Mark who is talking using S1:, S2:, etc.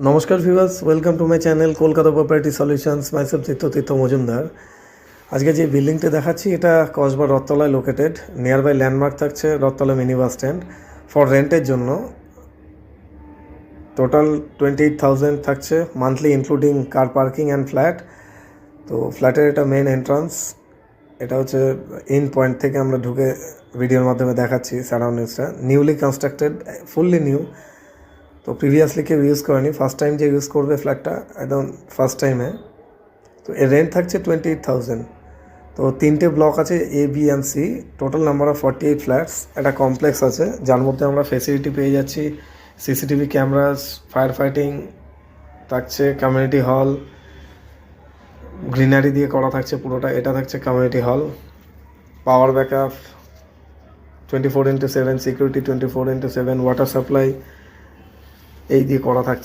S1: নমস্কার viewers, welcome to my channel Kolkata property solutions. Myself Tirtha Majumdar. আজকে যে বিল্ডিংটা দেখাচ্ছি এটা কসবা রথতলায় লোকেটেড। নিয়ার বাই ল্যান্ডমার্ক থাকছে Rathtala mini bus stand. For রেন্টের জন্য টোটাল 28,000 থাকছে monthly, including car parking and flat. তো ফ্ল্যাটের এটা মেন এন্ট্রান্স, এটা হচ্ছে ইন পয়েন্ট থেকে আমরা ঢুকে ভিডিওর মাধ্যমে দেখাচ্ছি সারাউন্ডিংসটা। Newly constructed, fully new. তো প্রিভিয়াসলি কেউ ইউজ করেনি, ফার্স্ট টাইম যে ইউজ করবে ফ্ল্যাটটা একদম ফার্স্ট টাইমে। তো এর রেন্ট থাকছে 28,000। তো 3টে ব্লক আছে, A B and C, total number of 48 flats. একটা কমপ্লেক্স আছে যার মধ্যে আমরা ফেসিলিটি পেয়ে যাচ্ছি সিসিটিভি ক্যামেরাস, ফায়ার ফাইটিং থাকছে, কমিউনিটি হল, গ্রিনারি দিয়ে করা থাকছে পুরোটা। এটা থাকছে community hall, power backup 24/7, security 24/7, water supply এই দিয়ে করা থাকছে।